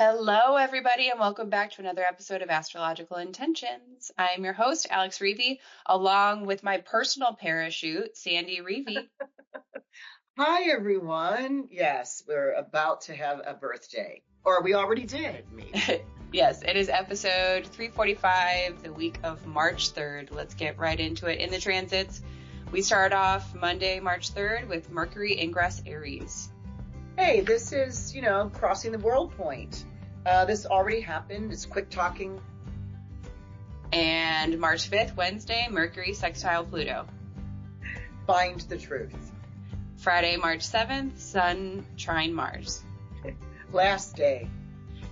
Hello, everybody, and welcome back to another episode of Astrological Intentions. I'm your host, Alex Reevy, along with my personal parachute, Sandy Reevy. Hi, everyone. Yes, we're about to have a birthday. Or we already did, maybe. Yes, it is episode 345, the week of March 3rd. Let's get right into it. In the transits, we start off Monday, March 3rd with Mercury ingress Aries. Hey, this is, crossing the world point. This already happened. It's quick talking. And March 5th, Wednesday, Mercury sextile Pluto. Find the truth. Friday, March 7th, Sun trine Mars. Last day.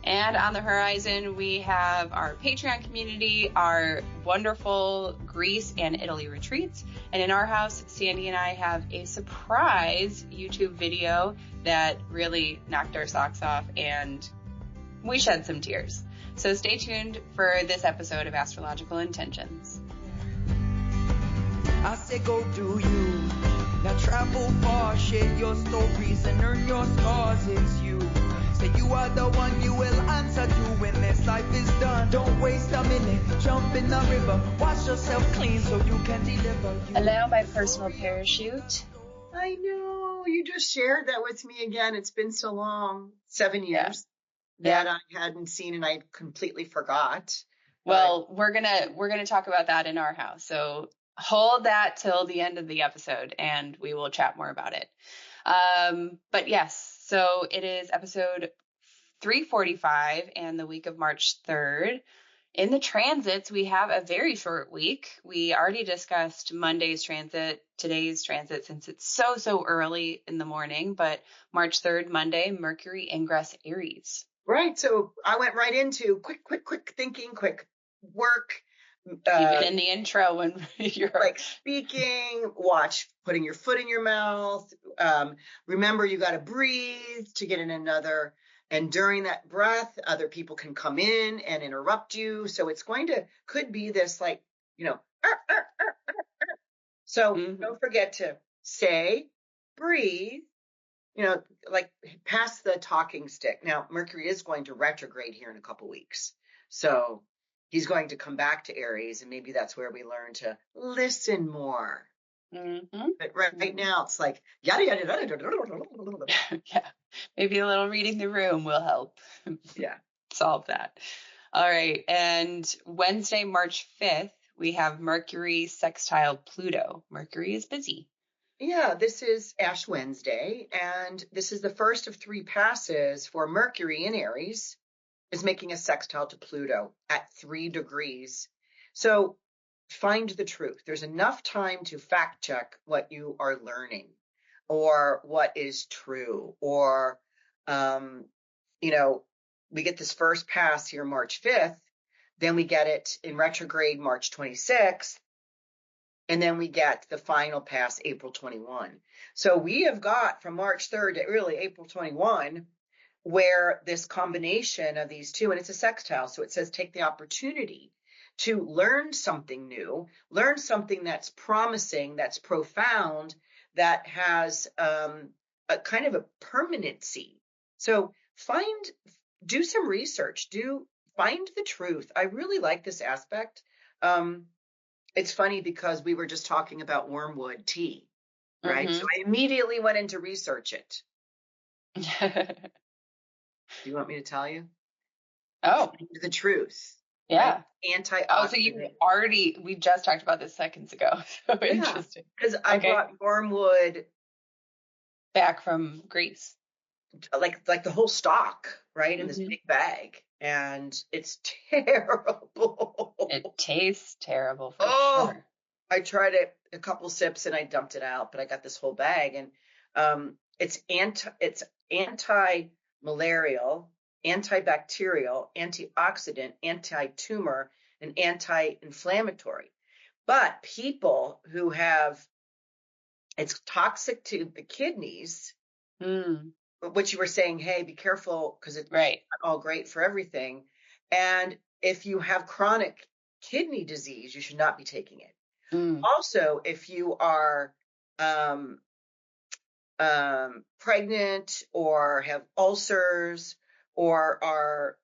And on the horizon, we have our Patreon community, our wonderful Greece and Italy retreats. And in our house, Sandy and I have a surprise YouTube video that really knocked our socks off, and we shed some tears. So stay tuned for this episode of Astrological Intentions. I say go do you. Now travel far, share your stories and earn your scars. It's you. Say you are the one, you will answer to when this life is done. Don't waste a minute, jump in the river, wash yourself clean so you can deliver. Allow my personal parachute. I know, you just shared that with me again. It's been so long, 7 years that I hadn't seen and I completely forgot. Well, we're gonna talk about that in our house. So hold that till the end of the episode and we will chat more about it. But yes, so it is episode 345 and the week of March 3rd. In the transits, we have a very short week. We already discussed Monday's transit, today's transit, since it's so early in the morning, but March 3rd, Monday, Mercury ingress Aries. Right. So I went right into quick thinking, quick work. Even in the intro when you're like speaking, putting your foot in your mouth. Remember, you got to breathe to get in another. And during that breath, other people can come in and interrupt you. So it's could be this like, So Don't forget to say, breathe, like pass the talking stick. Now, Mercury is going to retrograde here in a couple weeks. So he's going to come back to Aries, and maybe that's where we learn to listen more. Mm-hmm. But right now, it's like, yada, yada, yada. Yeah, maybe a little reading the room will help solve that. All right, and Wednesday, March 5th, we have Mercury sextile Pluto. Mercury is busy. Yeah, this is Ash Wednesday, and this is the first of 3 passes for Mercury in Aries. Is making a sextile to Pluto at 3 degrees. So find the truth. There's enough time to fact check what you are learning or what is true. Or, we get this first pass here March 5th. Then we get it in retrograde March 26th. And then we get the final pass April 21. So we have got from March 3rd to really April 21 where this combination of these two, and it's a sextile, so it says take the opportunity to learn something new, learn something that's promising, that's profound, that has a kind of a permanency. So do some research, find the truth. I really like this aspect. It's funny because we were just talking about wormwood tea, right? Mm-hmm. So I immediately went in to research it. Do you want me to tell you? Oh. The truth. Yeah. Right? So we just talked about this seconds ago. So interesting. Because I brought wormwood back from Greece. Like the whole stock, right? In this big bag. And it's terrible. It tastes terrible for sure. I tried it a couple sips and I dumped it out, but I got this whole bag, and it's anti-malarial, antibacterial, antioxidant, anti-tumor, and anti-inflammatory. But people who it's toxic to the kidneys, which you were saying, hey, be careful because it's not all great for everything. And if you have chronic kidney disease, you should not be taking it. Also, if you are pregnant or have ulcers or are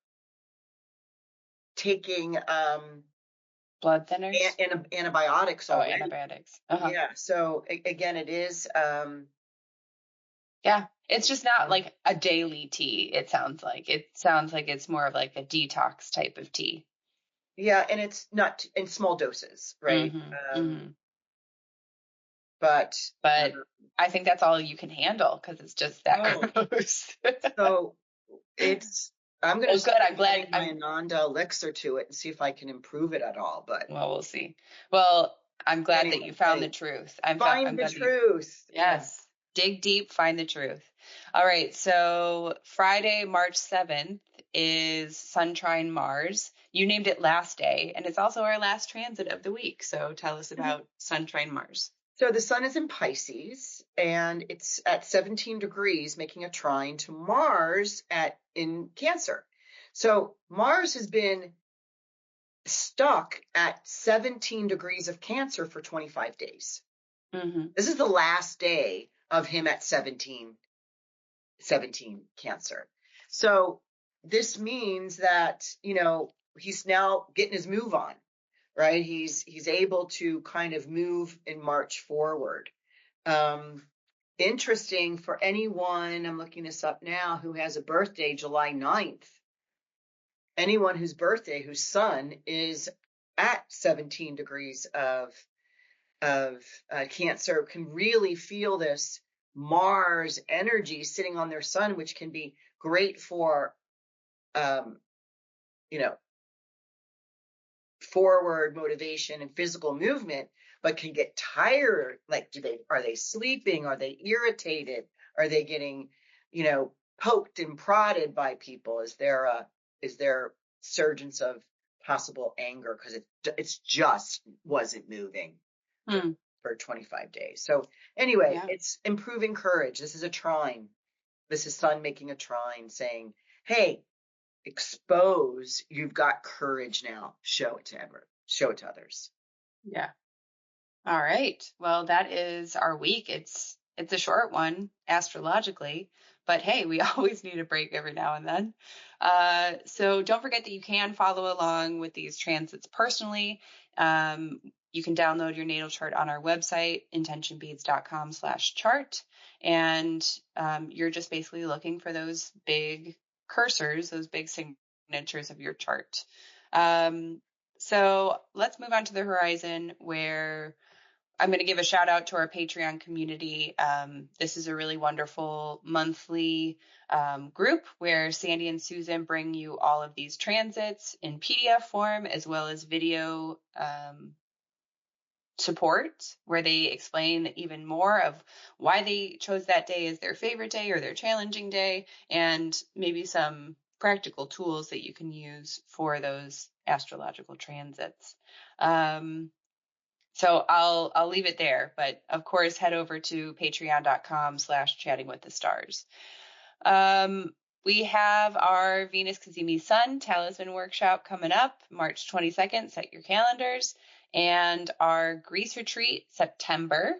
taking Blood thinners. antibiotics Oh, already. antibiotics. Yeah. So again, it is. Yeah, it's just not like a daily tea. It sounds like it's more of like a detox type of tea. Yeah, and it's not in small doses, right? But I think that's all you can handle because it's just that gross. So I'm going to good. I'm glad my Ananda elixir to it and see if I can improve it at all. But well, we'll see. Well, I'm glad that you found the truth. I'm find the truth. Yes. Dig deep, find the truth. All right. So Friday, March 7th is Sun trine Mars. You named it last day, and it's also our last transit of the week. So tell us about Sun trine Mars. So the sun is in Pisces, and it's at 17 degrees, making a trine to Mars in Cancer. So Mars has been stuck at 17 degrees of Cancer for 25 days. This is the last day of him at 17 Cancer. So this means that, he's now getting his move on, right? He's able to kind of move and march forward. Interesting for anyone, I'm looking this up now, who has a birthday July 9th. Anyone whose sun is at 17 degrees of Cancer can really feel this Mars energy sitting on their sun, which can be great for, forward motivation and physical movement, but can get tired. Like, are they sleeping? Are they irritated? Are they getting, poked and prodded by people? Is there surgence of possible anger because it's just wasn't moving for 25 days? So anyway, it's improving courage. This is a trine. This is Sun making a trine saying, hey, expose, you've got courage now. Show it to others. Yeah. All right. Well, that is our week. It's a short one astrologically, but hey, we always need a break every now and then. So don't forget that you can follow along with these transits personally. You can download your natal chart on our website, intentionbeads.com/chart. And you're just basically looking for those big cursors, those big signatures of your chart. So let's move on to the horizon, where I'm going to give a shout out to our Patreon community. This is a really wonderful monthly group where Sandy and Susan bring you all of these transits in PDF form, as well as video support, where they explain even more of why they chose that day as their favorite day or their challenging day, and maybe some practical tools that you can use for those astrological transits. So I'll leave it there, but of course, head over to patreon.com/chattingwiththestars. We have our Venus cazimi Sun Talisman workshop coming up March 22nd. Set your calendars. And our Greece retreat, September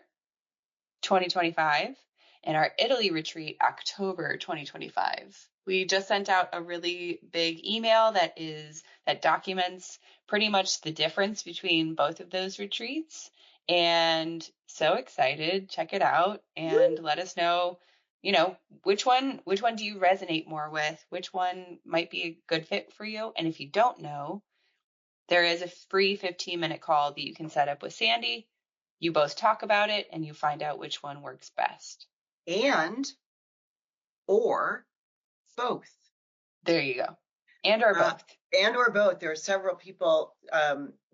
2025, and our Italy retreat, October 2025. We just sent out a really big email that documents pretty much the difference between both of those retreats. And so excited. Check it out and let us know, which one do you resonate more with? Which one might be a good fit for you? And if you don't know, there is a free 15-minute call that you can set up with Sandy. You both talk about it and you find out which one works best. Or both. There you go. Or both. Or both. There are several people,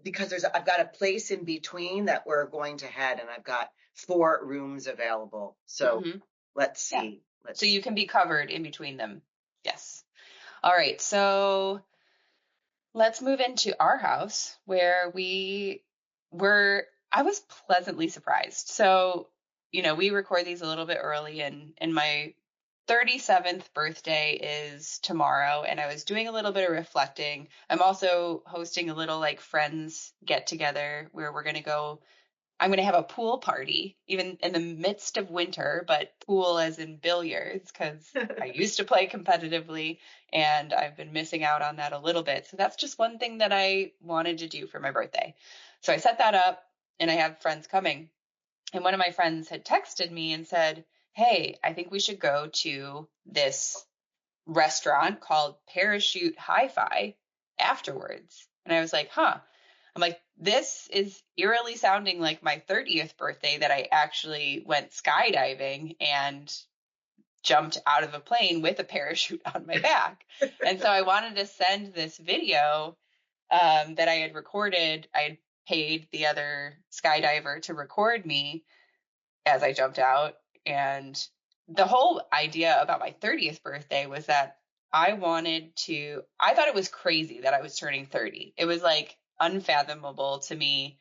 because I've got a place in between that we're going to head, and I've got 4 rooms available. So let's see. Yeah. So you can be covered in between them. Yes. All right. So let's move into our house, where I was pleasantly surprised. So, we record these a little bit early, and my 37th birthday is tomorrow, and I was doing a little bit of reflecting. I'm also hosting a little friends get together where we're going to go I'm going to have a pool party, even in the midst of winter, but pool as in billiards, because I used to play competitively and I've been missing out on that a little bit. So that's just one thing that I wanted to do for my birthday. So I set that up and I have friends coming. And one of my friends had texted me and said, hey, I think we should go to this restaurant called Parachute Hi-Fi afterwards. And I was like, huh. I'm like, this is eerily sounding like my 30th birthday that I actually went skydiving and jumped out of a plane with a parachute on my back. And so I wanted to send this video that I had recorded. I had paid the other skydiver to record me as I jumped out. And the whole idea about my 30th birthday was that I thought it was crazy that I was turning 30. It was like unfathomable to me.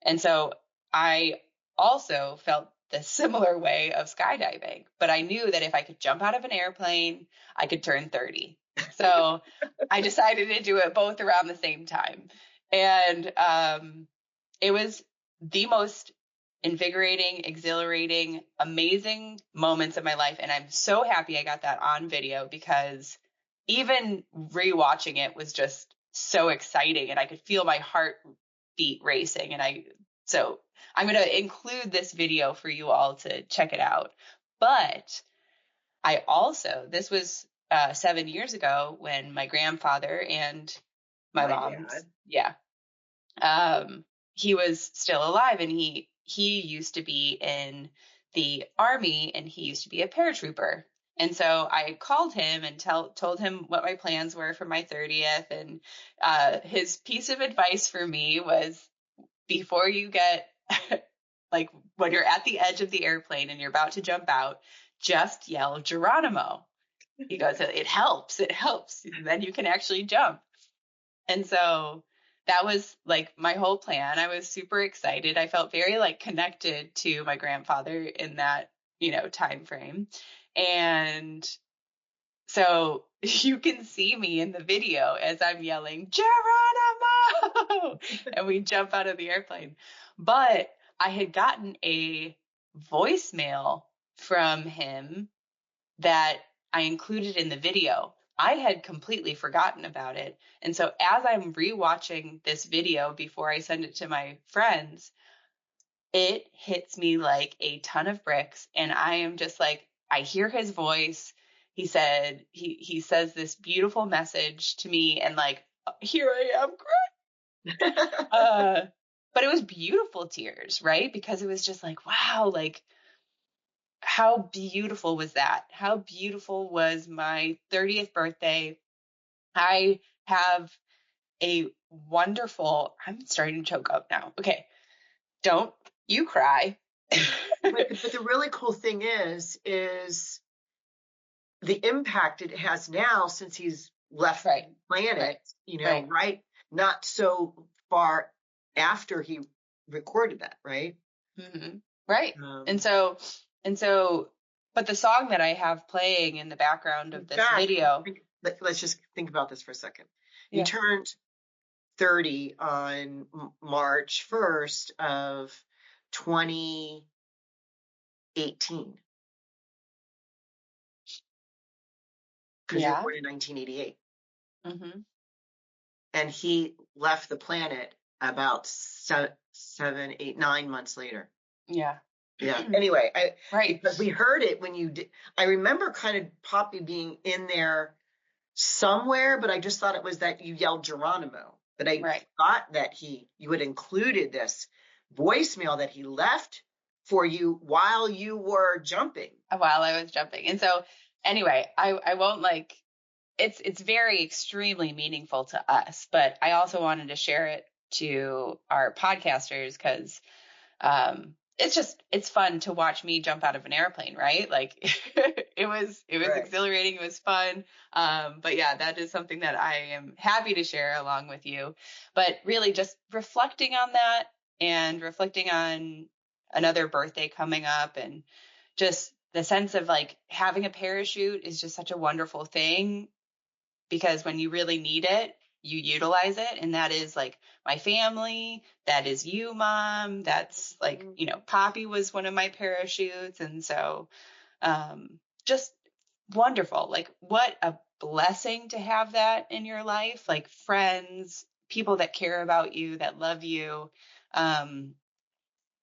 And so I also felt the similar way of skydiving, but I knew that if I could jump out of an airplane, I could turn 30. So I decided to do it both around the same time. And it was the most invigorating, exhilarating, amazing moments of my life. And I'm so happy I got that on video, because even rewatching it was just so exciting and I could feel my heartbeat racing. So I'm going to include this video for you all to check it out. But this was 7 years ago when my grandfather and my mom's, he was still alive, and he used to be in the Army, and he used to be a paratrooper. And so I called him and told him what my plans were for my 30th. And his piece of advice for me was, before you get, like when you're at the edge of the airplane and you're about to jump out, just yell Geronimo. He goes, it helps. And then you can actually jump. And so that was like my whole plan. I was super excited. I felt very like connected to my grandfather in that, time frame. And so you can see me in the video as I'm yelling, Geronimo! And we jump out of the airplane. But I had gotten a voicemail from him that I included in the video. I had completely forgotten about it. And so as I'm rewatching this video before I send it to my friends, it hits me like a ton of bricks. And I am just like, I hear his voice. He said, he says this beautiful message to me, and like, here I am crying. But it was beautiful tears, right? Because it was just like, wow, like, how beautiful was that? How beautiful was my 30th birthday? I have a wonderful, I'm starting to choke up now. Okay. Don't you cry. But the really cool thing is the impact it has now since he's left the planet, right? Not so far after he recorded that, right? Mm-hmm. Right. And so, but the song that I have playing in the background of this video. Let's just think about this for a second. You turned 30 on March 1st of 2018. Because you were born in 1988. Mm-hmm. And he left the planet about 7, 8, 9 months later. Yeah. Anyway, because we heard it when you did. I remember kind of Poppy being in there somewhere, but I just thought it was that you yelled Geronimo. But I thought that you had included this voicemail that he left for you while you were jumping. While I was jumping. And so anyway, I won't it's very extremely meaningful to us, but I also wanted to share it to our podcasters because it's fun to watch me jump out of an airplane, right? Like it was exhilarating. It was fun. But yeah, that is something that I am happy to share along with you, but really just reflecting on that and reflecting on another birthday coming up, and just the sense of like having a parachute is just such a wonderful thing, because when you really need it, you utilize it. And that is like my family. That is you, Mom. That's like, you know, Poppy was one of my parachutes. And so just wonderful. Like, what a blessing to have that in your life. Like friends, people that care about you, that love you.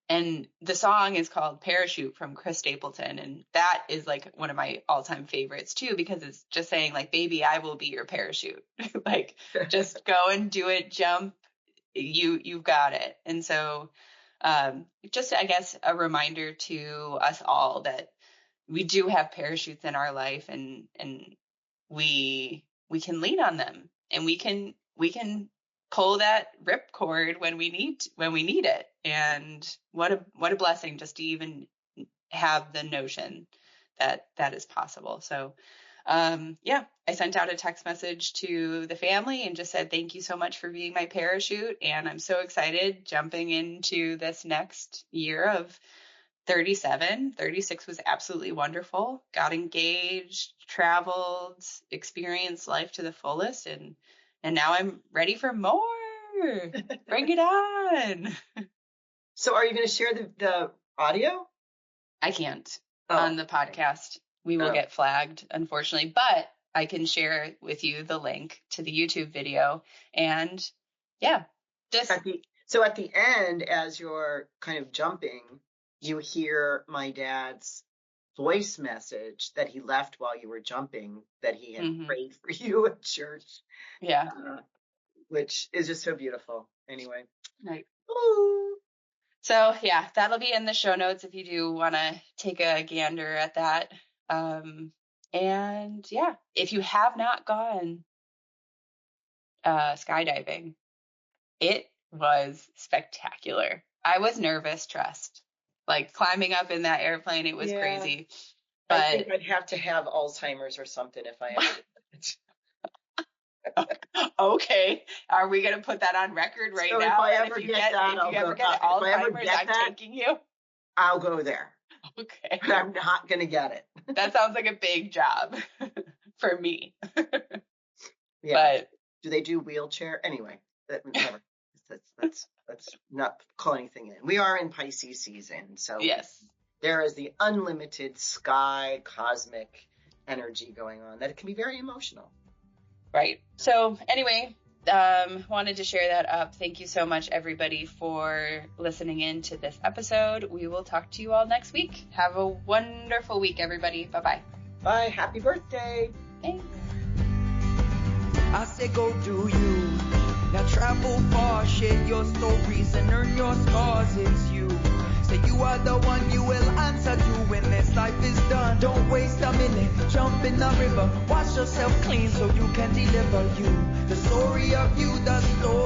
And the song is called Parachute from Chris Stapleton. And that is like one of my all-time favorites too, because it's just saying like, baby, I will be your parachute. Like, just go and do it, jump, you've got it. And so just, I guess, a reminder to us all that we do have parachutes in our life, and we can lean on them, and we can pull that rip cord when we need it. And what a blessing just to even have the notion that that is possible. So I sent out a text message to the family and just said, thank you so much for being my parachute. And I'm so excited jumping into this next year of 37. 36 was absolutely wonderful. Got engaged, traveled, experienced life to the fullest. And now I'm ready for more. Bring it on. So are you going to share the audio? I can't on the podcast. We will get flagged, unfortunately, but I can share with you the link to the YouTube video. And so at the end, as you're kind of jumping, you hear my dad's voice message that he left while you were jumping, that he had prayed for you at church. Yeah. Which is just so beautiful. Anyway. Right. Ooh. So that'll be in the show notes if you do want to take a gander at that. And if you have not gone skydiving, it was spectacular. I was nervous, trust. Like climbing up in that airplane, it was crazy. But I think I'd have to have Alzheimer's or something if I ever did it. Okay. Are we going to put that on record right now? If I ever get Alzheimer's, I'm taking you. I'll go there. Okay. But I'm not going to get it. That sounds like a big job for me. Yeah. But do they do wheelchair? Anyway, never. Let's not call anything in. We are in Pisces season, so yes, there is the unlimited sky cosmic energy going on that it can be very emotional. Right. So anyway, wanted to share that up. Thank you so much, everybody, for listening in to this episode. We will talk to you all next week. Have a wonderful week, everybody. Bye-bye. Bye. Happy birthday. Thanks. I say go do you. Now travel far, share your stories and earn your scars. It's you. Say you are the one, you will answer to when this life is done. Don't waste a minute, jump in the river. Wash yourself clean so you can deliver you. The story of you, the story.